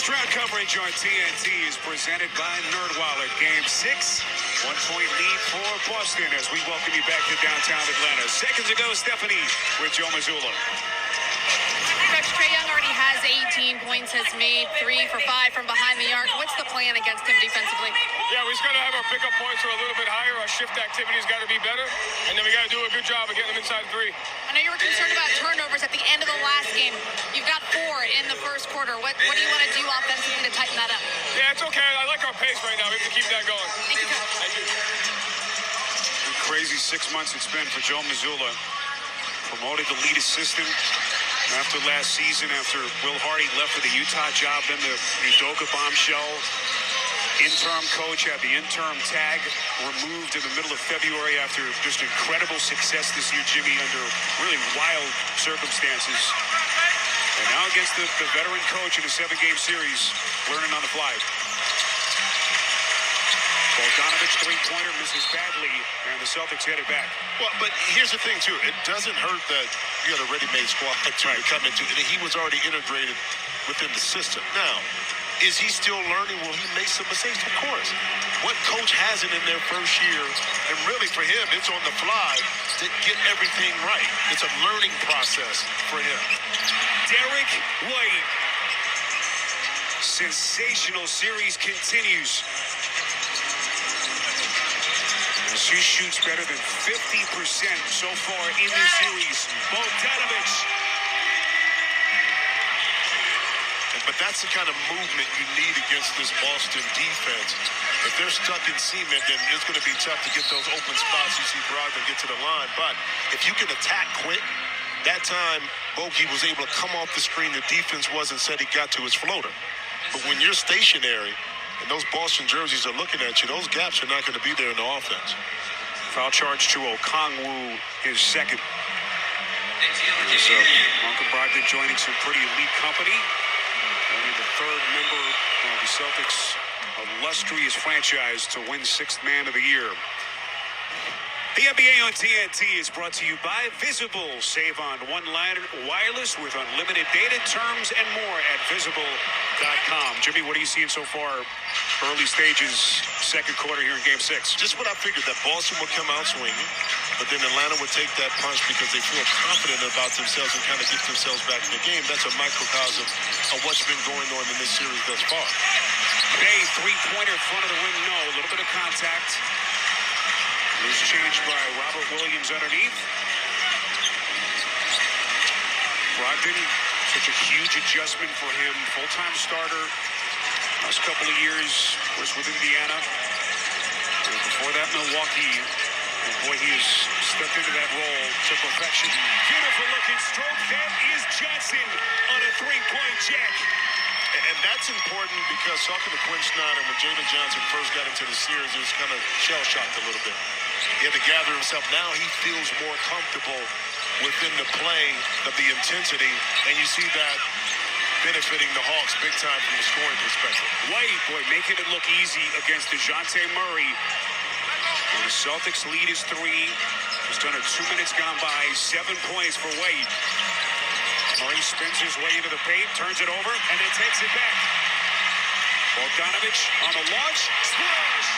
Crowd coverage on TNT is presented by NerdWallet. Game 6, 1-point lead for Boston as we welcome you back to downtown Atlanta. Seconds ago, Stephanie with Joe Mazzulla. Coach Trae Young already has 18 points, has made 3 for 5 from behind the arc. What's the plan against him defensively? Yeah, we just got to have our pickup points are a little bit higher. Our shift activity's got to be better. And then we got to do a good job of getting them inside 3. I know you were concerned about turnovers at the end of the last game. You've got 4 in the first quarter. What do you want to do offensively to tighten that up? Yeah, it's okay. I like our pace right now. We have to keep that going. Thank you, Coach. Thank you. Crazy 6 months it's been for Joe Mazzulla. Promoted to lead assistant after last season, after Will Hardy left for the Utah job, then the Udoka bombshell. Interim coach had the interim tag removed in the middle of February after just incredible success this year, Jimmy, under really wild circumstances. And now against the veteran coach in a 7-game series, learning on the fly. Bogdanovich three-pointer misses badly, and the Celtics headed back. Well, but here's the thing, too. It doesn't hurt that you had a ready-made squad to come into, and he was already integrated within the system. Now, is he still learning? Will he make some mistakes? Of course. What coach hasn't in their first year? And really, for him, it's on the fly to get everything right. It's a learning process for him. Derek White. Sensational series continues. She shoots better than 50% so far in this series. Bogdanovich. But that's the kind of movement you need against this Boston defense. If they're stuck in cement, then it's going to be tough to get those open spots. You see Brogdon get to the line. But if you can attack quick, that time Bogey was able to come off the screen. The defense wasn't said he got to his floater. But when you're stationary and those Boston jerseys are looking at you, those gaps are not going to be there in the offense. Foul charge to Okongwu, his second. There's Malcolm Brogdon joining some pretty elite company. Only the third member of the Celtics' illustrious franchise to win 6th Man of the Year. The NBA on TNT is brought to you by Visible. Save on one-line wireless with unlimited data, terms, and more at Visible.com. Jimmy, what are you seeing so far? Early stages, second quarter here in Game 6. Just what I figured, that Boston would come out swinging, but then Atlanta would take that punch because they feel confident about themselves and kind of get themselves back in the game. That's a microcosm of what's been going on in this series thus far. Bay, three-pointer in front of the rim, no. A little bit of contact. Loose change by Robert Williams underneath. Brogdon, such a huge adjustment for him. Full-time starter. Last couple of years was with Indiana. And before that, Milwaukee. And boy, he has stepped into that role to perfection. Beautiful looking stroke. That is Johnson on a three-point jack. And that's important because talking to Quinn Snyder, when Jalen Johnson first got into the series, he was kind of shell-shocked a little bit. He had to gather himself. Now he feels more comfortable within the play of the intensity, and you see that benefiting the Hawks big time from the scoring perspective. White, boy, making it look easy against DeJounte Murray. And the Celtics lead is 3. Just under 2 minutes gone by. 7 points for White. Murray spins his way into the paint, turns it over, and then takes it back. Bogdanovich on the launch. Splash!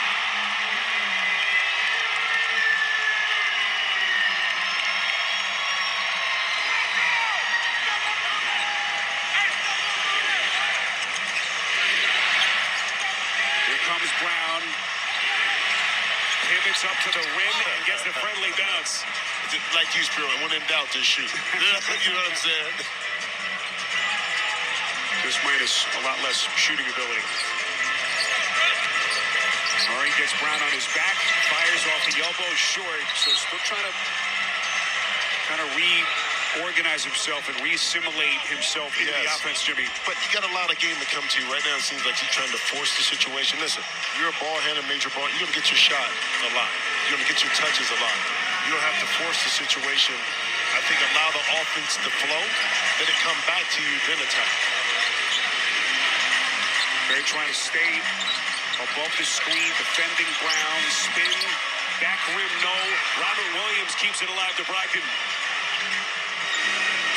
Comes Brown, pivots up to the rim and gets the friendly bounce. Like you, Spiro, when in doubt, just shoot. You know what I'm saying? This minus a lot less shooting ability. Murray gets Brown on his back, fires off the elbow short, so still trying to kind of reorganize himself and re-assimilate himself into the offense, Jimmy. But you got a lot of game to come to. Right now it seems like he's trying to force the situation. Listen, you're a ball handler, major ball. You're going to get your shot a lot. You're going to get your touches a lot. You don't have to force the situation. I think allow the offense to flow, then it come back to you, then attack. They're trying to stay above the screen, defending Brown, spin, back rim, no. Robert Williams keeps it alive to Brogdon.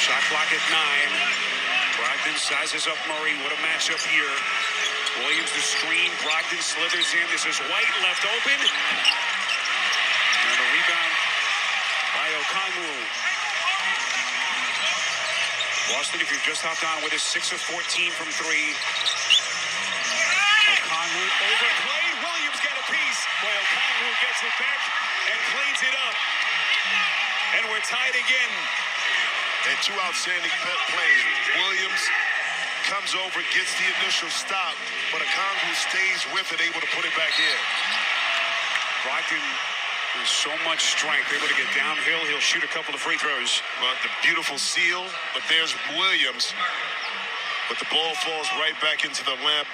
Shot clock at 9. Brogdon sizes up Murray. What a matchup here. Williams the screen. Brogdon slithers in. This is White left open. And a rebound by Okongwu. Boston, if you've just hopped on with us, 6 of 14 from 3. Okongwu overplayed. Williams got a piece. Boy, Okongwu gets it back and cleans it up. And we're tied again. And two outstanding plays. Williams comes over, gets the initial stop, but Okongwu stays with it, able to put it back in. Brogdon with so much strength, able to get downhill. He'll shoot a couple of free throws. But the beautiful seal, but there's Williams. But the ball falls right back into the lap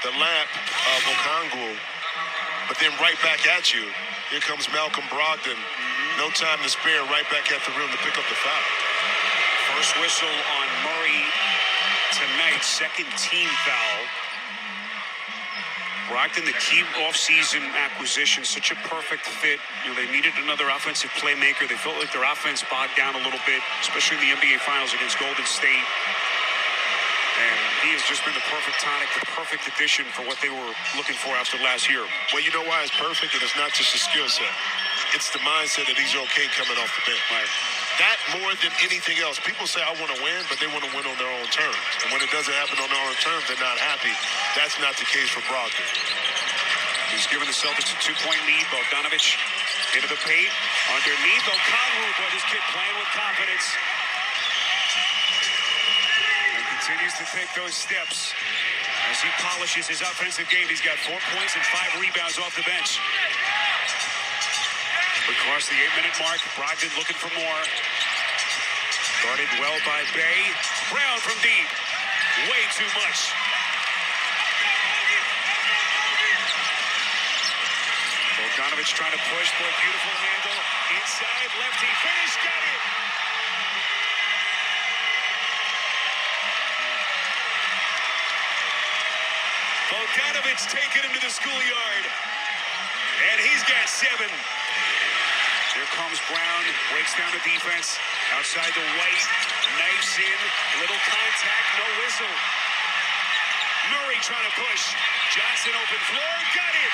of Okongwu. But then right back at you, here comes Malcolm Brogdon. No time to spare, right back at the rim to pick up the foul. First whistle on Murray tonight, second team foul. Brogdon, the key offseason acquisition, such a perfect fit. You know, they needed another offensive playmaker. They felt like their offense bogged down a little bit, especially in the NBA Finals against Golden State. And he has just been the perfect tonic, the perfect addition for what they were looking for after last year. Well, you know why it's perfect? And it's not just a skill set. It's the mindset that he's okay coming off the bench. Right. That more than anything else. People say, I want to win, but they want to win on their own terms. And when it doesn't happen on their own terms, they're not happy. That's not the case for Brogdon. He's given the Celtics a 2-point lead. Bogdanovich into the paint. Underneath Okongwu, but this kid playing with confidence. And continues to take those steps as he polishes his offensive game. He's got 4 points and 5 rebounds off the bench. We cross the 8-minute mark. Brogdon looking for more. Guarded well by Bay. Brown from deep. Way too much. Bogdanovich trying to push. Boy, beautiful handle. Inside, lefty. Finish. Got it. Bogdanovich taking him to the schoolyard. And he's got 7. Here comes Brown, breaks down the defense, outside the White, knifes in, little contact, no whistle. Murray trying to push, Johnson open floor, got it!